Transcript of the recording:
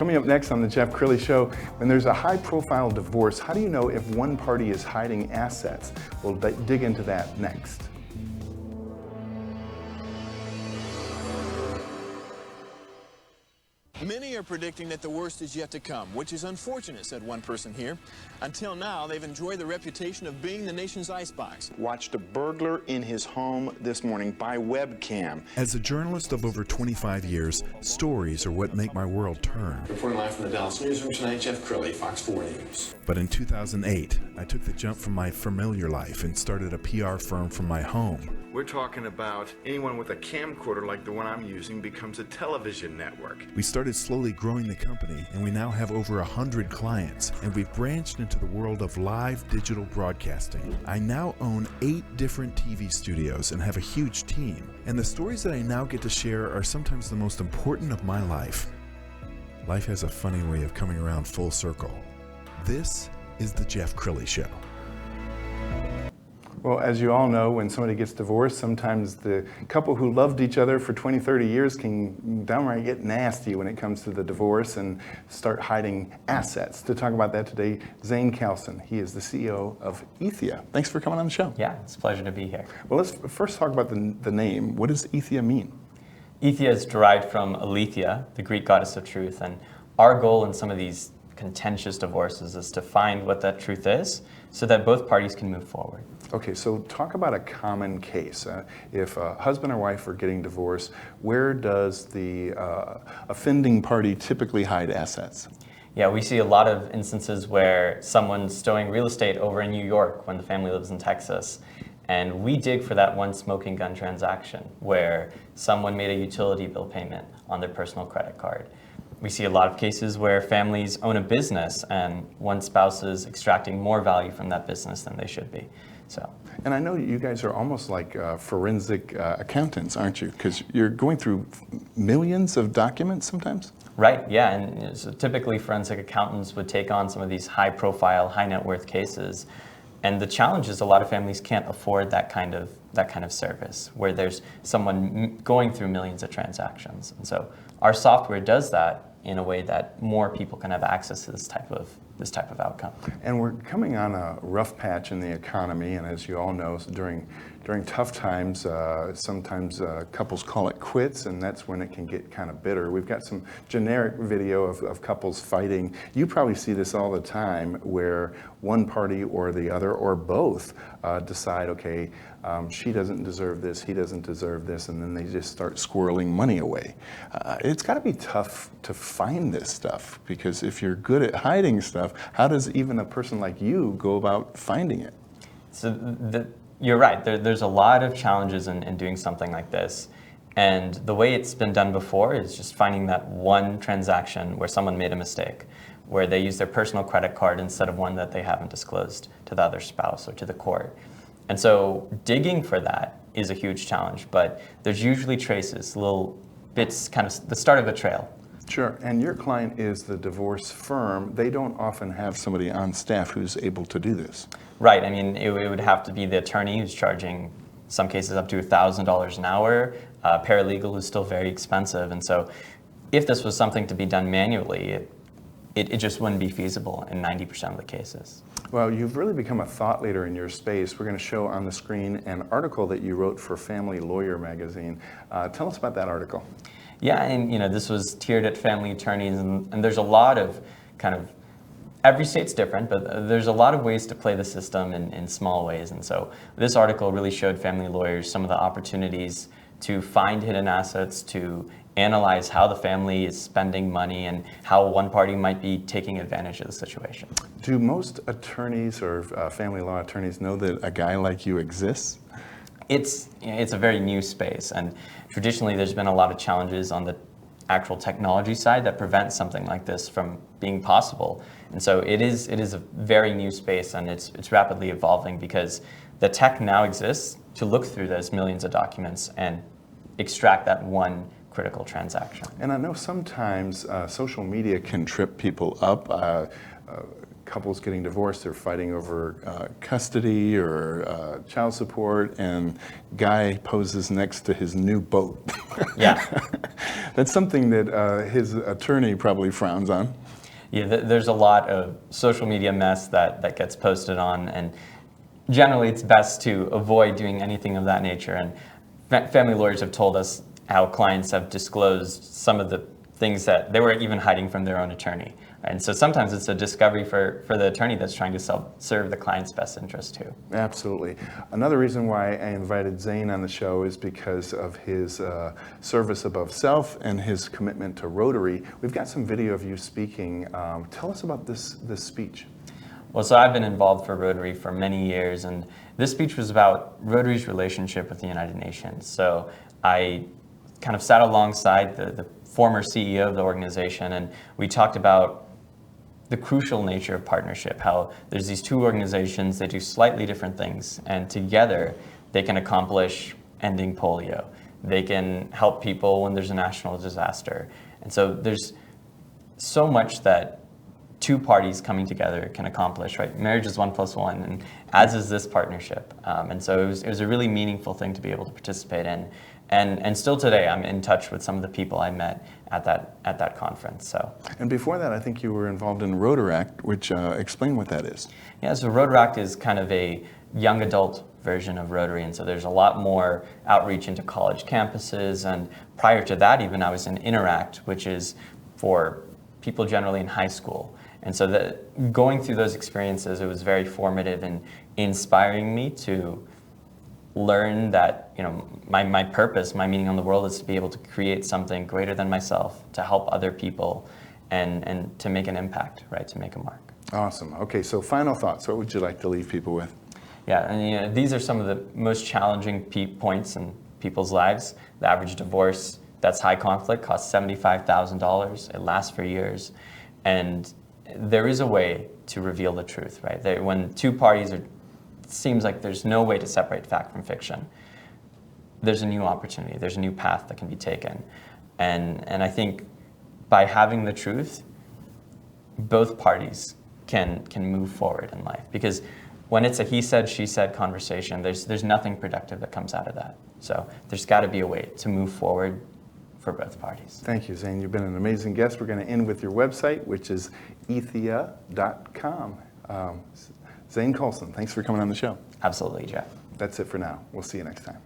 Coming up next on the Jeff Crilley Show, when there's a high-profile divorce, how do you know if one party is hiding assets? We'll dig into that next. Many are predicting that the worst is yet to come, which is unfortunate, said one person here. Until now, they've enjoyed the reputation of being the nation's icebox. Watched a burglar in his home this morning by webcam. As a journalist of over 25 years, stories are what make my world turn. Reporting live from the Dallas newsroom tonight, Jeff Crilley, Fox 4 News. But in 2008, I took the jump from my familiar life and started a PR firm from my home. We're talking about anyone with a camcorder like the one I'm using becomes a television network. We started slowly growing the company, and we now have over 100 clients, and we've branched into the world of live digital broadcasting. I now own 8 different TV studios and have a huge team, and the stories that I now get to share are sometimes the most important of my life. Life has a funny way of coming around full circle. This is the Jeff Crilley Show. Well, as you all know, when somebody gets divorced, sometimes the couple who loved each other for 20, 30 years can downright get nasty when it comes to the divorce and start hiding assets. To talk about that today, Zain Kalson. He is the CEO of Etheia. Thanks for coming on the show. Yeah, it's a pleasure to be here. Well, let's first talk about the name. What does Etheia mean? Etheia is derived from Aletheia, the Greek goddess of truth, and our goal in some of these contentious divorces is to find what that truth is so that both parties can move forward. Okay, so talk about a common case. If a husband or wife are getting divorced, where does the offending party typically hide assets? Yeah, we see a lot of instances where someone's stowing real estate over in New York when the family lives in Texas. And we dig for that one smoking gun transaction where someone made a utility bill payment on their personal credit card. We see a lot of cases where families own a business and one spouse is extracting more value from that business than they should be. And I know you guys are almost like forensic accountants, aren't you? Because you're going through millions of documents sometimes? Right, yeah, and so typically forensic accountants would take on some of these high-profile, high-net-worth cases. And the challenge is a lot of families can't afford that kind of service, where there's someone going through millions of transactions. And so our software does that in a way that more people can have access to this type of outcome. And we're coming on a rough patch in the economy, and as you all know, during tough times, sometimes couples call it quits, and that's when it can get kind of bitter. We've got some generic video of couples fighting. You probably see this all the time, where one party or the other or both decide, okay, she doesn't deserve this, he doesn't deserve this, and then they just start squirreling money away. It's got to be tough to find this stuff, because if you're good at hiding stuff, how does even a person like you go about finding it? So you're right, there's a lot of challenges in doing something like this. And the way it's been done before is just finding that one transaction where someone made a mistake, where they use their personal credit card instead of one that they haven't disclosed to the other spouse or to the court. And so digging for that is a huge challenge, but there's usually traces, little bits, kind of the start of a trail. Sure, and your client is the divorce firm. They don't often have somebody on staff who's able to do this. Right, I mean, it would have to be the attorney who's charging, some cases up to $1,000 an hour, paralegal who's still very expensive. And so if this was something to be done manually, it just wouldn't be feasible in 90% of the cases. Well, you've really become a thought leader in your space. We're going to show on the screen an article that you wrote for Family Lawyer magazine. Tell us about that article. Yeah, and this was tiered at family attorneys, and there's a lot of every state's different, but there's a lot of ways to play the system in small ways. And so this article really showed family lawyers some of the opportunities to find hidden assets, to analyze how the family is spending money and how one party might be taking advantage of the situation. Do most attorneys or family law attorneys know that a guy like you exists? It's a very new space, and traditionally there's been a lot of challenges on the actual technology side that prevent something like this from being possible. And so it is a very new space, and it's rapidly evolving because the tech now exists to look through those millions of documents and extract that one critical transaction. And I know sometimes social media can trip people up. couples getting divorced, they're fighting over custody or child support, and guy poses next to his new boat. Yeah. That's something that his attorney probably frowns on. Yeah, there's a lot of social media mess that gets posted on, and generally it's best to avoid doing anything of that nature. And family lawyers have told us how clients have disclosed some of the things that they were even hiding from their own attorney. And so sometimes it's a discovery for the attorney that's trying to serve the client's best interest too. Absolutely. Another reason why I invited Zain on the show is because of his service above self and his commitment to Rotary. We've got some video of you speaking. Tell us about this speech. Well, so I've been involved for Rotary for many years, and this speech was about Rotary's relationship with the United Nations. So I kind of sat alongside the former CEO of the organization, and we talked about the crucial nature of partnership, how there's these two organizations, they do slightly different things, and together they can accomplish ending polio. They can help people when there's a national disaster. And so there's so much that two parties coming together can accomplish, right? Marriage is 1 + 1, and as is this partnership. And so it was a really meaningful thing to be able to participate in. And still today, I'm in touch with some of the people I met at that conference. So. And before that, I think you were involved in Rotaract, which explain what that is. Yeah, so Rotaract is kind of a young adult version of Rotary, and so there's a lot more outreach into college campuses. And prior to that, even I was in Interact, which is for people generally in high school. And so going through those experiences, it was very formative and inspiring me to learn that, you know, my purpose, my meaning on the world is to be able to create something greater than myself, to help other people, and to make an impact, right, to make a mark. Awesome. Okay, so final thoughts. What would you like to leave people with? Yeah, and you know, these are some of the most challenging points in people's lives. The average divorce that's high conflict costs $75,000. It lasts for years. And there is a way to reveal the truth, right? When two parties it seems like there's no way to separate fact from fiction, there's a new opportunity, there's a new path that can be taken. And I think by having the truth, both parties can move forward in life. Because when it's a he said, she said conversation, there's nothing productive that comes out of that. So there's got to be a way to move forward for both parties. Thank you, Zain. You've been an amazing guest. We're going to end with your website, which is Etheia.com. Zain Kalson, thanks for coming on the show. Absolutely, Jeff. That's it for now. We'll see you next time.